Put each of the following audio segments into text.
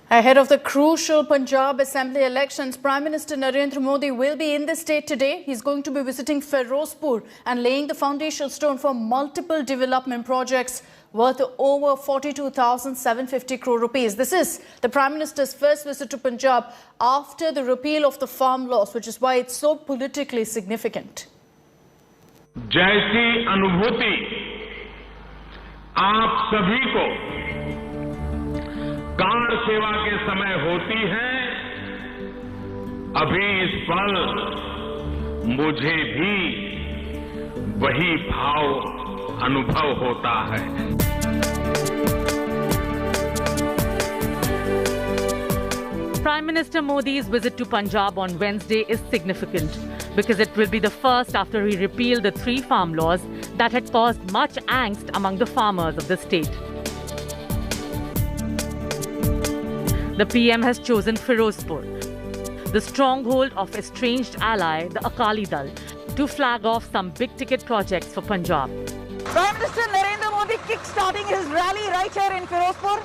Ahead of the crucial Punjab Assembly elections, Prime Minister Narendra Modi will be in the state today. He's going to be visiting Firozpur and laying the foundation stone for multiple development projects worth over 42,750 crore rupees. This is the Prime Minister's first visit to Punjab after the repeal of the farm laws, which is why it's so politically significant. जैसी अनुभूति आप सभी को car सेवा के समय होती है, अभी इस पल मुझे भी वही भाव अनुभव होता है। Prime Minister Modi's visit to Punjab on Wednesday is significant because it will be the first after he repealed the 3 farm laws that had caused much angst among the farmers of the state. The PM has chosen Firozpur, the stronghold of estranged ally, the Akali Dal, to flag off some big-ticket projects for Punjab. Prime Minister Narendra Modi kick-starting his rally right here in Firozpur.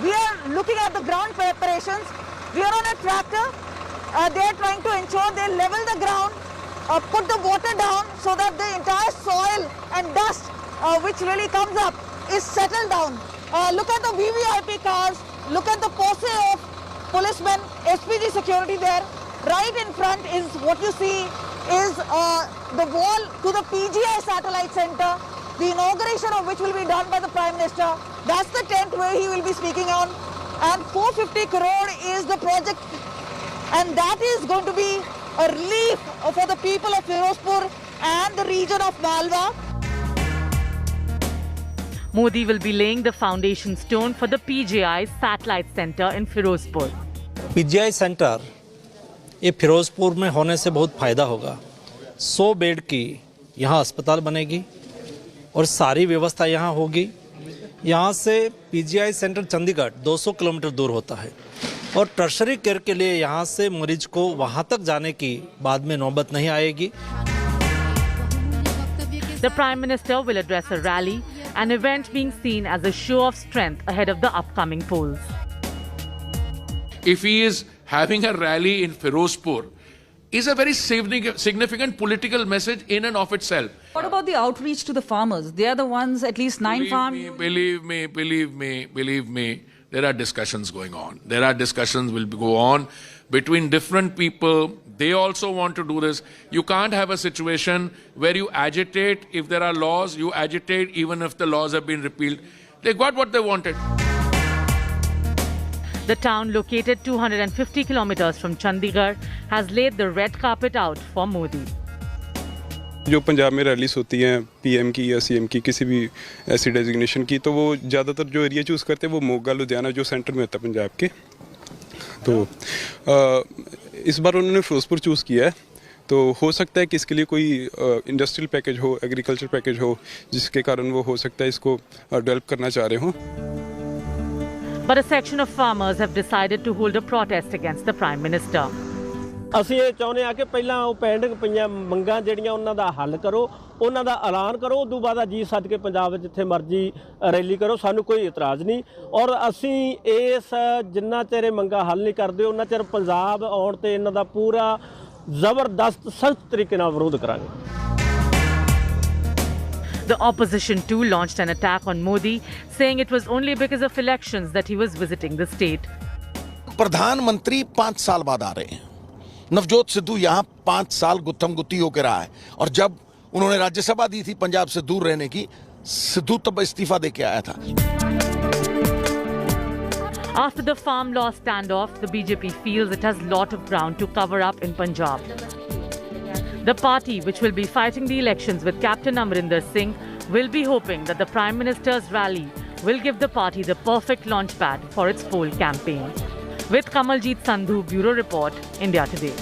We are looking at the ground preparations. We are on a tractor. They are trying to ensure they level the ground, put the water down so that the entire soil and dust which really comes up is settled down. Look at the VVIP cars. Look at the posse of policemen, SPG security there. Right in front is what you see is the wall to the PGI satellite center, the inauguration of which will be done by the Prime Minister. That's the tent where he will be speaking on. And 450 crore is the project, and that is going to be a relief for the people of Firozpur and the region of Malwa. Modi will be laying the foundation stone for the PGI satellite center in Firozpur. PGI centre ये फिरोजपुर में होने से बहुत फ़ायदा होगा। 100 bed की यहाँ अस्पताल बनेगी और सारी व्यवस्था यहाँ होगी। यहाँ से PGI सेंटर चंडीगढ़ 200 किलोमीटर दूर होता है और टर्शरी केयर के लिए यहाँ से मरीज को वहाँ तक जाने की बाद में नौबत नहीं आएगी। The Prime Minister will address a rally, an event being seen as a show of strength ahead of the upcoming polls. If he is having a rally in Firozpur, is a very significant political message in and of itself. What about the outreach to the farmers? They are the ones, at least 9 farms. Believe me, there are discussions going on. There are discussions will go on between different people. They also want to do this. You can't have a situation where you agitate if there are laws, you agitate even if the laws have been repealed. They got what they wanted. The town, located 250 kilometers from Chandigarh, has laid the red carpet out for Modi. जो पंजाब में rallies होती हैं PM की या CM की किसी भी ऐसी डेजिग्नेशन की, तो वो ज़्यादातर जो एरिया चूज़ करते हैं वो मोगा लुधियाना जो सेंटर में होता है पंजाब के। तो इस बार उन्होंने फिरोजपुर चूज़ किया है, तो हो सकता है कि इसके लिए कोई इंडस्ट्रियल पैकेज हो, एग्रीकल्चर पैकेज हो, जिसके कारण वो हो सकता है इसको डेवलप करना चाह रहे हों। But a section of farmers have decided to hold a protest against the Prime Minister. ਅਸੀਂ ਇਹ ਚਾਹੁੰਦੇ ਆ ਕਿ ਪਹਿਲਾਂ ਉਹ ਪੈਂਡਿੰਗ ਪਈਆਂ ਮੰਗਾਂ ਜਿਹੜੀਆਂ ਉਹਨਾਂ ਦਾ ਹੱਲ ਕਰੋ, ਉਹਨਾਂ ਦਾ ਐਲਾਨ ਕਰੋ, ਉਦੋਂ ਬਾਅਦ ਜੀ ਸੱਦ ਕੇ ਪੰਜਾਬ ਵਿੱਚ ਜਿੱਥੇ ਮਰਜ਼ੀ ਰੈਲੀ ਕਰੋ, ਸਾਨੂੰ ਕੋਈ ਇਤਰਾਜ਼ ਨਹੀਂ। ਔਰ ਅਸੀਂ ਇਸ ਜਿੰਨਾ ਚਿਰ ਮੰਗਾਂ ਹੱਲ ਨਹੀਂ ਕਰਦੇ ਉਹਨਾਂ ਚਿਰ ਪੰਜਾਬ ਆਉਣ ਤੇ ਇਹਨਾਂ ਦਾ ਪੂਰਾ ਜ਼ਬਰਦਸਤ ਸਖਤ ਤਰੀਕੇ ਨਾਲ ਵਿਰੋਧ ਕਰਾਂਗੇ। The opposition too launched an attack on Modi, saying it was only because of elections that he was visiting the state. प्रधानमंत्री 5 साल बाद आ रहे हैं। नवजोत सिद्धू यहाँ 5 साल गुत्थम गुत्ती होकर रहा है, और जब उन्होंने राज्यसभा दी थी पंजाब से दूर रहने की, सिद्धू तब इस्तीफा देके आया था। After the farm law standoff, the BJP feels it has lot of ground to cover up in Punjab. The party, which will be fighting the elections with Captain Amarinder Singh, will be hoping that the Prime Minister's rally will give the party the perfect launchpad for its poll campaign. With Kamaljeet Sandhu, Bureau Report, India Today.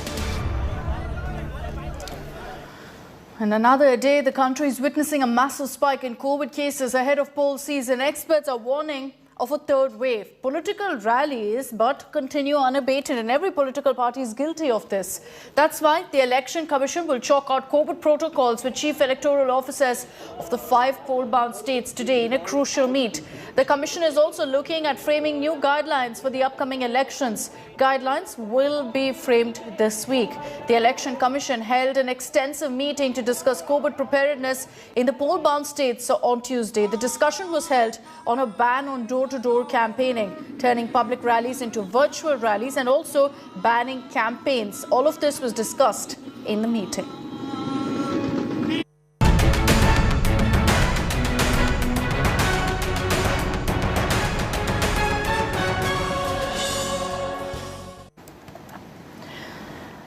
And another day, the country is witnessing a massive spike in COVID cases ahead of poll season. Experts are warning of a third wave. Political rallies but continue unabated, and every political party is guilty of this. That's why the Election Commission will chalk out COVID protocols with chief electoral officers of the 5 poll-bound states today in a crucial meet. The Commission is also looking at framing new guidelines for the upcoming elections. Guidelines will be framed this week. The Election Commission held an extensive meeting to discuss COVID preparedness in the poll-bound states on Tuesday. The discussion was held on a ban on door-to-door campaigning, turning public rallies into virtual rallies, and also banning campaigns. All of this was discussed in the meeting.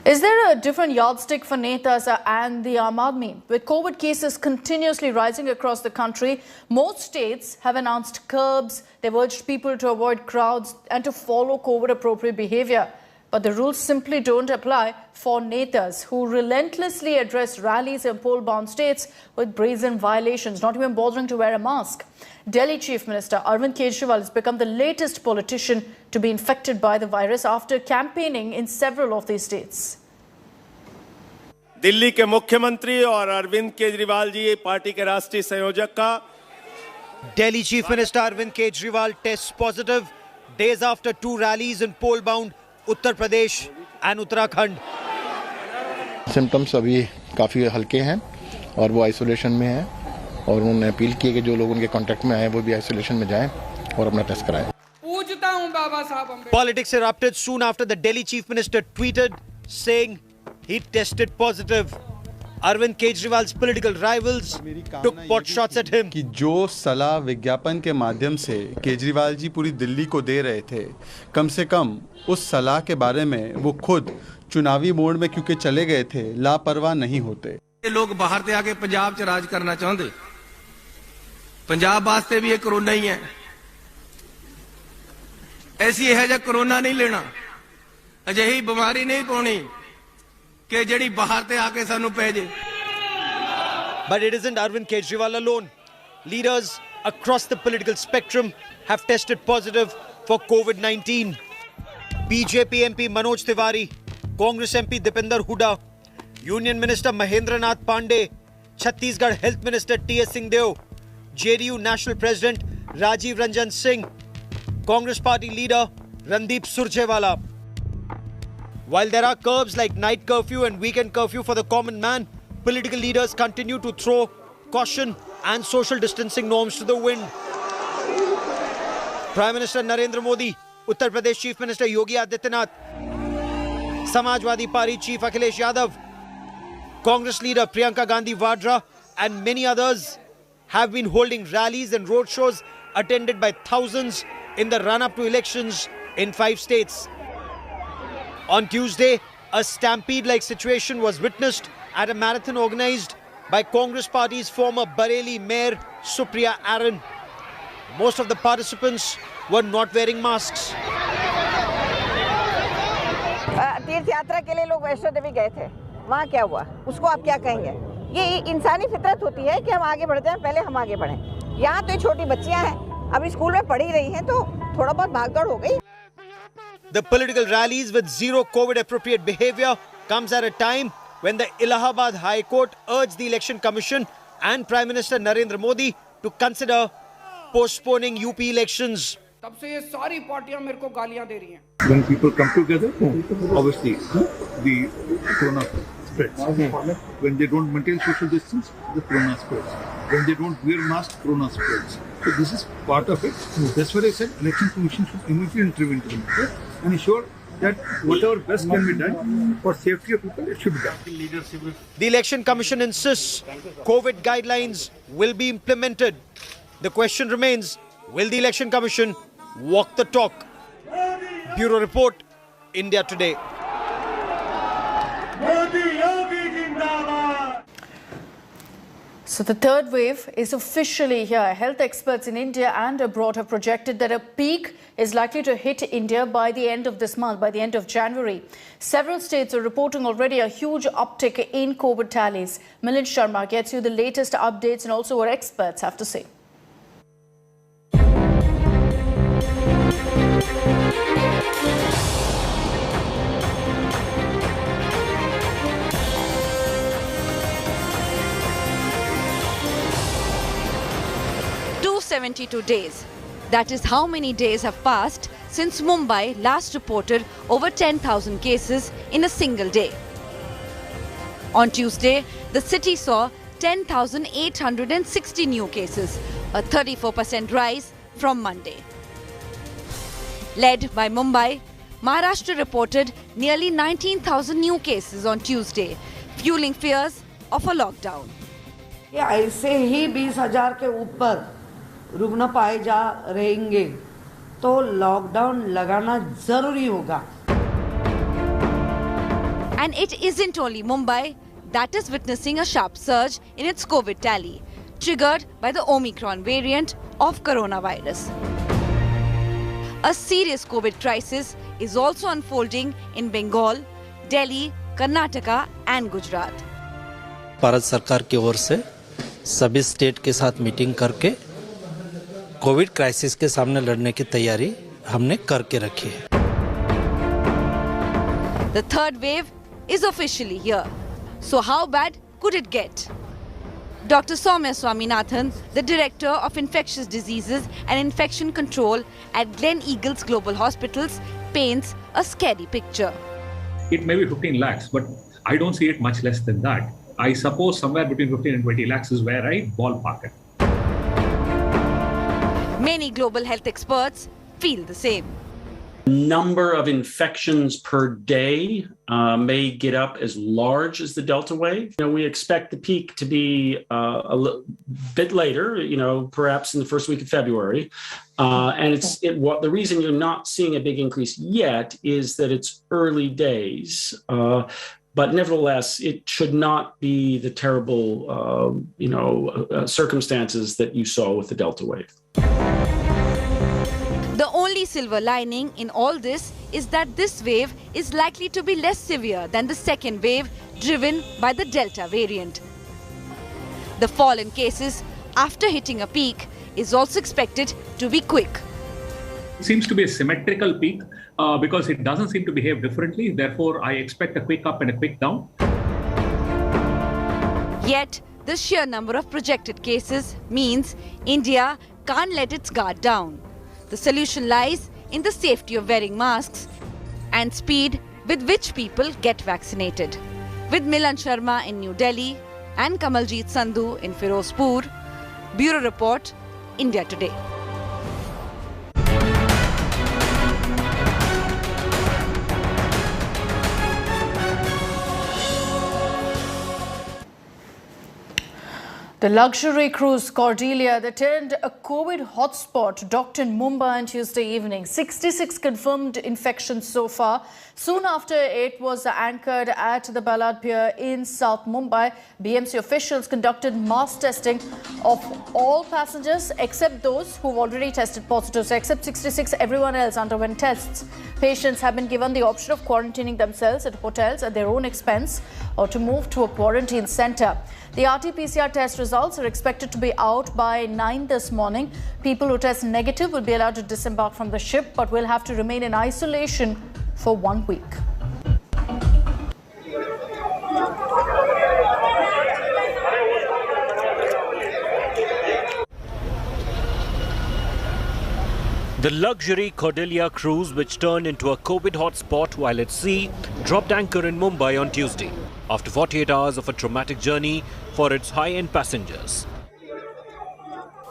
Is there a different yardstick for Netas and the Aam Aadmi? With COVID cases continuously rising across the country, most states have announced curbs. They've urged people to avoid crowds and to follow COVID-appropriate behavior. But the rules simply don't apply for Netas, who relentlessly address rallies in poll-bound states with brazen violations, not even bothering to wear a mask. Delhi Chief Minister Arvind Kejriwal has become the latest politician to be infected by the virus after campaigning in several of these states. Delhi के मुख्यमंत्री और Arvind Kejriwal ji party के राष्ट्रीय संयोजक का Delhi Chief Minister Arvind Kejriwal tests positive days after 2 rallies in poll-bound Uttar Pradesh and Uttarakhand. Symptoms अभी काफ़ी हल्के हैं और वो आइसोलेशन में हैं और उन्होंने अपील की कि जो लोग उनके कांटेक्ट में आए वो भी आइसोलेशन में जाएं और अपना टेस्ट कराएं. पूछता हूं बाबा साहब. Politics erupted soon after the Delhi Chief Minister tweeted saying he tested positive. Arvind Kejriwal's political rivals took pot shots at him. कि जो सलाह विज्ञापन के माध्यम से केजरीवाल जी पूरी दिल्ली को दे रहे थे, कम से कम उस सलाह के बारे में वो खुद चुनावी मोड में क्योंकि चले गए थे, लापरवाह नहीं होते. लोग बाहर से आके पंजाब च राज करना चाहते. पंजाब वास्ते भी ये कोरोना ही है. ऐसी है जो कोरोना नहीं लेना, अजਿਹੀ बीमारी नहीं पानी कि ਜਿਹੜੀ बाहर से आके सानू पै जे. But it isn't Arvind Kejriwal alone. Leaders across the political spectrum have tested positive for COVID-19. BJP MP Manoj Tiwari, Congress MP Dipinder Hooda, Union Minister Mahendra Nath Pandey, Chhattisgarh Health Minister T.S. Singhdeo, JDU National President Rajiv Ranjan Singh, Congress Party Leader Randeep Surjewala. While there are curbs like night curfew and weekend curfew for the common man, political leaders continue to throw caution and social distancing norms to the wind. Prime Minister Narendra Modi, Uttar Pradesh Chief Minister Yogi Adityanath, Samajwadi Party Chief Akhilesh Yadav, Congress leader Priyanka Gandhi Vadra and many others have been holding rallies and roadshows attended by thousands in the run-up to elections in 5 states. On Tuesday, a stampede-like situation was witnessed at a marathon organized by Congress Party's former Bareilly Mayor Supriya Aran. Most of the participants were not wearing masks. तीर्थ यात्रा के लिए लोग वैष्णो देवी गए थे, वहाँ क्या हुआ, उसको आप क्या कहेंगे? ये इंसानी फितरत होती है कि हम आगे बढ़ते हैं, पहले हम आगे बढ़ें. यहाँ तो छोटी बच्चियाँ हैं, अभी स्कूल में पढ़ी रही हैं, तो थोड़ा बहुत भागदौड़ हो गई. The political rallies with zero COVID-appropriate behavior comes at a time when the Allahabad High Court urged the Election Commission and Prime Minister Narendra Modi to consider postponing UP elections. तब से ये सारी पार्टियां मेरे को गालियां दे रही हैं. When people come together, obviously the corona spreads. When they don't maintain social distance, the corona spreads. When they don't wear masks, corona spreads. So this is part of it. That's why I said Election Commission should immediately intervene to the matter and ensure that whatever best can be done for safety of people, it should be done. The Election Commission insists COVID guidelines will be implemented. The question remains, will the Election Commission walk the talk? Bureau Report, India Today. So the third wave is officially here. Health experts in India and abroad have projected that a peak is likely to hit India by the end of this month, by the end of January. Several states are reporting already a huge uptick in COVID tallies. Milind Sharma gets you the latest updates and also what experts have to say. 72 days. That is how many days have passed since Mumbai last reported over 10,000 cases in a single day. On Tuesday, the city saw 10,860 new cases, a 34% rise from Monday. Led by Mumbai, Maharashtra reported nearly 19,000 new cases on Tuesday, fueling fears of a lockdown. ऐसे ही 20,000 के ऊपर रुग्ण पाए जा रहेंगे तो lockdown लगाना जरूरी होगा. And it isn't only Mumbai that is witnessing a sharp surge in its COVID tally, triggered by the Omicron variant of coronavirus. A serious COVID crisis is also unfolding in Bengal, Delhi, Karnataka and Gujarat. Bharat सरकार की ओर से सभी state के साथ meeting करके Covid crisis के सामने लड़ने की तैयारी हमने करके रखी है. The third wave is officially here. So how bad could it get? Dr. Soumya Swaminathan, the Director of Infectious Diseases and Infection Control at Glen Eagles Global Hospitals, paints a scary picture. It may be 15 lakhs, but I don't see it much less than that. I suppose somewhere between 15 and 20 lakhs is where I ballpark it. Many global health experts feel the same. Number of infections per day may get up as large as the Delta wave. We expect the peak to be a bit later, perhaps in the first week of February. And the reason you're not seeing a big increase yet is that it's early days. But nevertheless, it should not be the terrible, circumstances that you saw with the Delta wave. The only silver lining in all this is that this wave is likely to be less severe than the second wave driven by the Delta variant. The fall in cases after hitting a peak is also expected to be quick. It seems to be a symmetrical peak because it doesn't seem to behave differently. Therefore, I expect a quick up and a quick down. Yet, the sheer number of projected cases means India can't let its guard down. The solution lies in the safety of wearing masks and speed with which people get vaccinated. With Milan Sharma in New Delhi and Kamaljeet Sandhu in Firozpur, Bureau Report, India Today. The luxury cruise Cordelia that turned a COVID hotspot docked in Mumbai on Tuesday evening. 66 confirmed infections so far. Soon after it was anchored at the Ballad Pier in South Mumbai, BMC officials conducted mass testing of all passengers except those who've already tested positive. So except 66, everyone else underwent tests. Patients have been given the option of quarantining themselves at hotels at their own expense or to move to a quarantine centre. The RT-PCR test results are expected to be out by 9 this morning. People who test negative will be allowed to disembark from the ship but will have to remain in isolation for 1 week. The luxury Cordelia cruise, which turned into a COVID hotspot while at sea, dropped anchor in Mumbai on Tuesday after 48 hours of a traumatic journey for its high-end passengers.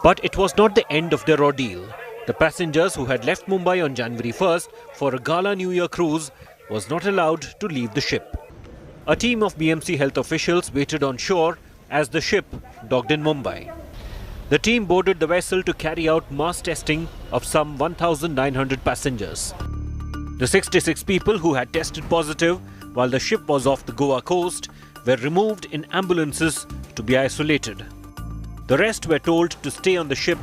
But it was not the end of their ordeal. The passengers who had left Mumbai on January 1st for a Gala New Year cruise was not allowed to leave the ship. A team of BMC health officials waited on shore as the ship docked in Mumbai. The team boarded the vessel to carry out mass testing of some 1,900 passengers. The 66 people who had tested positive while the ship was off the Goa coast were removed in ambulances to be isolated. The rest were told to stay on the ship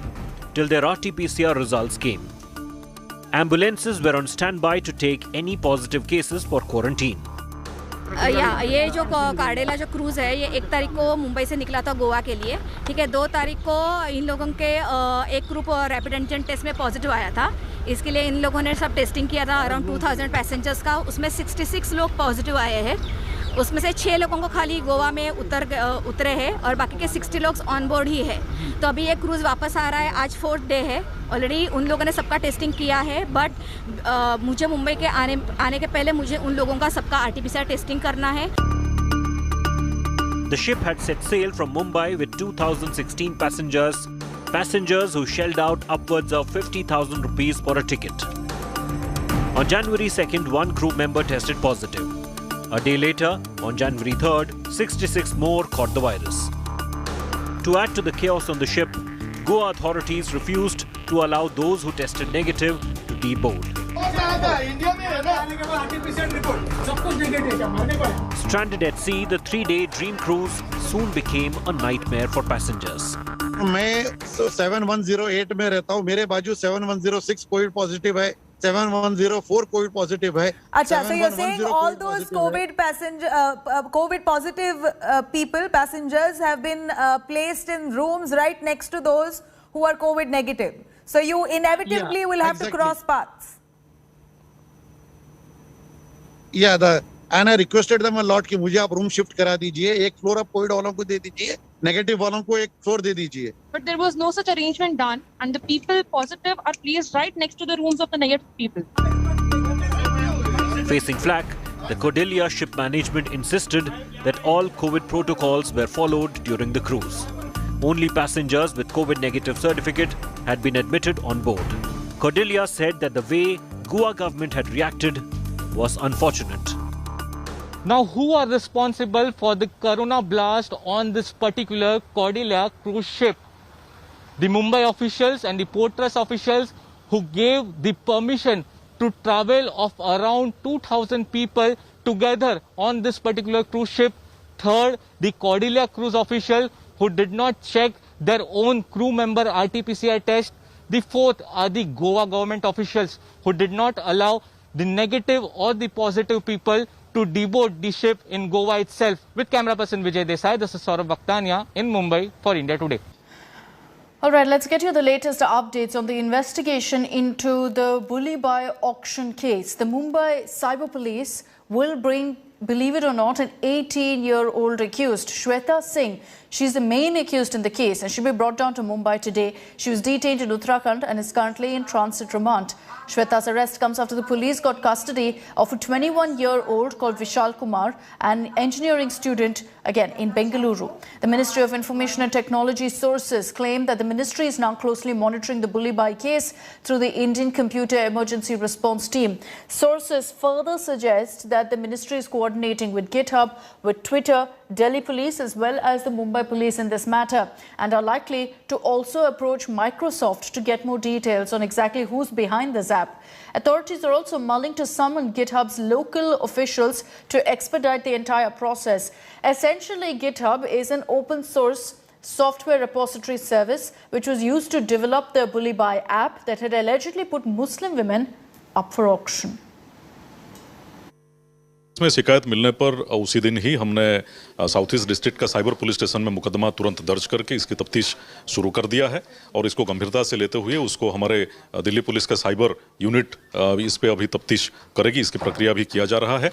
till their RT-PCR results came. Ambulances were on standby to take any positive cases for quarantine. ये जो कार्डेला जो cruise है ये 1 तारीख को मुंबई से निकला था गोवा के लिए, ठीक है. 2 तारीख को इन लोगों के एक ग्रुप रैपिड एंटीजन टेस्ट में पॉजिटिव आया था. इसके लिए इन लोगों ने सब टेस्टिंग किया था अराउंड 2000 पैसेंजर्स का. उसमें 66 लोग पॉजिटिव आए हैं उसमें से 6 लोगों को खाली गोवा में उतरे हैं और बाकी के 60 लोग ऑन बोर्ड ही है। तो अभी ये क्रूज़ वापस आ रहा है, आज 4th डे है। ऑलरेडी उन लोगों ने सबका टेस्टिंग किया है, बट मुझे मुंबई के आने के पहले मुझे उन लोगों का सबका RT-PCR टेस्टिंग करना है। The ship had set sail from Mumbai with 2016 passengers who shelled out upwards of 50,000 rupees for a ticket. On January 2nd, one crew member tested positive. A day later, on January 3rd, 66 more caught the virus. To add to the chaos on the ship, Goa authorities refused to allow those who tested negative to deboard. Stranded at sea, the 3-day dream cruise soon became a nightmare for passengers. मैं 7108 में रहता हूँ, मेरे बाजू 7106 Covid positive है, 7104 Covid positive है। अच्छा, so you're saying all those COVID positive passengers have been placed in rooms right next to those who are COVID negative. So you inevitably will have to cross paths. Yeah, and I requested them a lot कि मुझे आप room shift करा दीजिए, एक floor आप Covid वालों को दे दीजिए, नेगेटिव वालों को एक फ्लोर दे दीजिए. But there was no such arrangement done, and the people positive are placed right next to the rooms of the negative people. Facing flak, the Cordelia ship management insisted that all COVID protocols were followed during the cruise. Only passengers with COVID negative certificate had been admitted on board. Cordelia said that the way Goa government had reacted was unfortunate. Now, who are responsible for the corona blast on this particular Cordelia cruise ship? The Mumbai officials and the Port Trust officials who gave the permission to travel of around 2,000 people together on this particular cruise ship. Third, the Cordelia cruise official who did not check their own crew member RT-PCR test. The fourth are the Goa government officials who did not allow the negative or the positive people to deboard the ship in Goa itself. With camera person Vijay Desai, this is Saurabh Bhaktania in Mumbai for India Today. All right, let's get you the latest updates on the investigation into the bully buy auction case. The Mumbai Cyber Police will bring, believe it or not, an 18-year-old accused, Shweta Singh. She's the main accused in the case and she'll be brought down to Mumbai today. She was detained in Uttarakhand and is currently in transit remand. Shweta's arrest comes after the police got custody of a 21-year-old called Vishal Kumar, an engineering student, again in Bengaluru. The Ministry of Information and Technology sources claim that the ministry is now closely monitoring the bully buy case through the Indian Computer Emergency Response Team. Sources further suggest that the ministry is coordinating with GitHub, with Twitter, Delhi Police as well as the Mumbai Police in this matter, and are likely to also approach Microsoft to get more details on exactly who's behind this app. Authorities are also mulling to summon GitHub's local officials to expedite the entire process. Essentially, GitHub is an open source software repository service which was used to develop the bully buy app that had allegedly put Muslim women up for auction. इसमें शिकायत मिलने पर उसी दिन ही हमने south east district का cyber police station में मुकदमा तुरंत दर्ज करके इसकी तफ्तीश शुरू कर दिया है और इसको गंभीरता से लेते हुए उसको हमारे दिल्ली पुलिस का साइबर यूनिट इस पे अभी तफ्तीश करेगी, इसकी प्रक्रिया भी किया जा रहा है।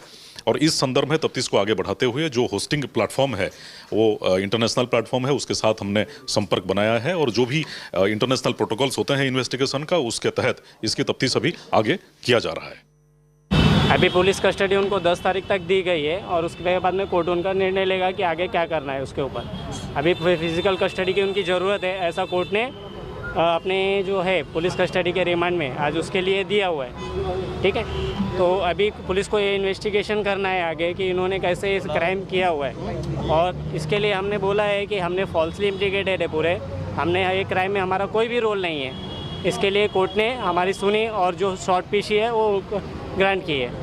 और इस संदर्भ में तफ्तीश को आगे बढ़ाते हुए जो होस्टिंग प्लेटफॉर्म है वो इंटरनेशनल प्लेटफॉर्म है, उसके साथ हमने संपर्क बनाया है और जो भी इंटरनेशनल प्रोटोकॉल्स होते हैं इन्वेस्टिगेशन का, उसके तहत इसकी तफ्तीश अभी आगे किया जा रहा है। अभी पुलिस कस्टडी उनको 10 तारीख तक दी गई है और उसके बाद में कोर्ट उनका निर्णय लेगा कि आगे क्या करना है उसके ऊपर। अभी फिजिकल कस्टडी की उनकी ज़रूरत है, ऐसा कोर्ट ने अपने जो है पुलिस कस्टडी के रिमांड में आज उसके लिए दिया हुआ है। ठीक है, तो अभी पुलिस को ये इन्वेस्टिगेशन करना है आगे कि इन्होंने कैसे इस क्राइम किया हुआ है और इसके लिए हमने बोला है कि हमने फॉल्सली इम्प्लीकेटेड है पूरे, हमने ये क्राइम में हमारा कोई भी रोल नहीं है। इसके लिए कोर्ट ने हमारी सुनी और जो शॉर्ट पीसी है वो ग्रांट की है।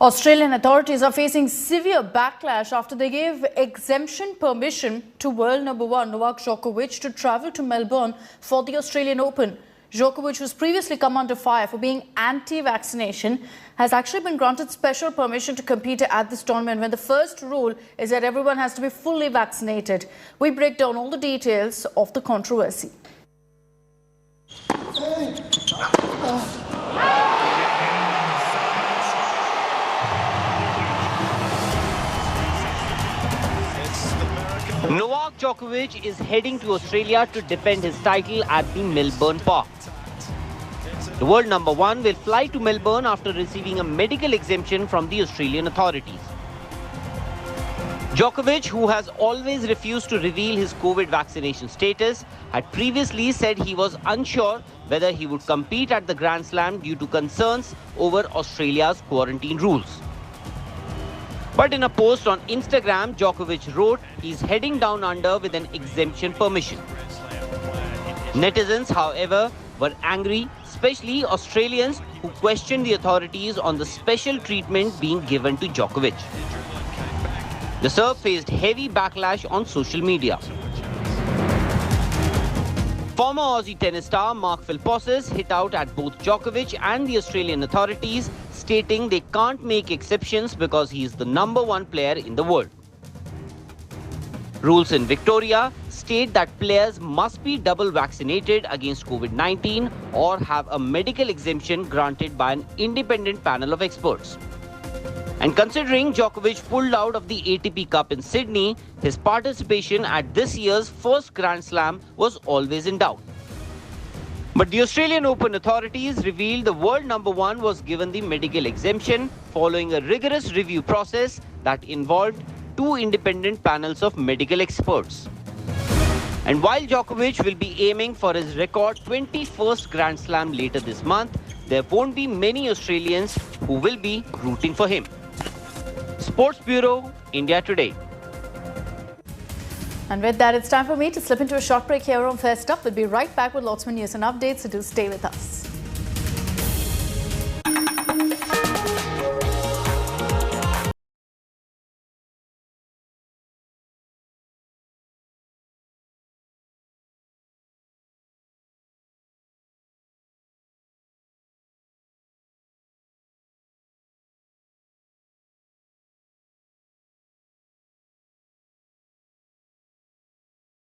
Australian authorities are facing severe backlash after they gave exemption permission to world number 1 Novak Djokovic to travel to Melbourne for the Australian Open. Djokovic, who's previously come under fire for being anti-vaccination, has actually been granted special permission to compete at this tournament when the first rule is that everyone has to be fully vaccinated. We break down all the details of the controversy. Novak Djokovic is heading to Australia to defend his title at the Melbourne Park. The world number one will fly to Melbourne after receiving a medical exemption from the Australian authorities. Djokovic, who has always refused to reveal his COVID vaccination status, had previously said he was unsure whether he would compete at the Grand Slam due to concerns over Australia's quarantine rules. But in a post on Instagram, Djokovic wrote he's heading down under with an exemption permission. Netizens, however, were angry, especially Australians who questioned the authorities on the special treatment being given to Djokovic. The Serb faced heavy backlash on social media. Former Aussie tennis star Mark Philpossus hit out at both Djokovic and the Australian authorities, stating they can't make exceptions because he is the number one player in the world. Rules in Victoria state that players must be double vaccinated against COVID-19 or have a medical exemption granted by an independent panel of experts. And considering Djokovic pulled out of the ATP Cup in Sydney, his participation at this year's first Grand Slam was always in doubt. But the Australian Open authorities revealed the world number one was given the medical exemption following a rigorous review process that involved two independent panels of medical experts. And while Djokovic will be aiming for his record 21st Grand Slam later this month, there won't be many Australians who will be rooting for him. Sports Bureau, India Today. And with that, it's time for me to slip into a short break here on First Up. We'll be right back with lots more news and updates, so do stay with us.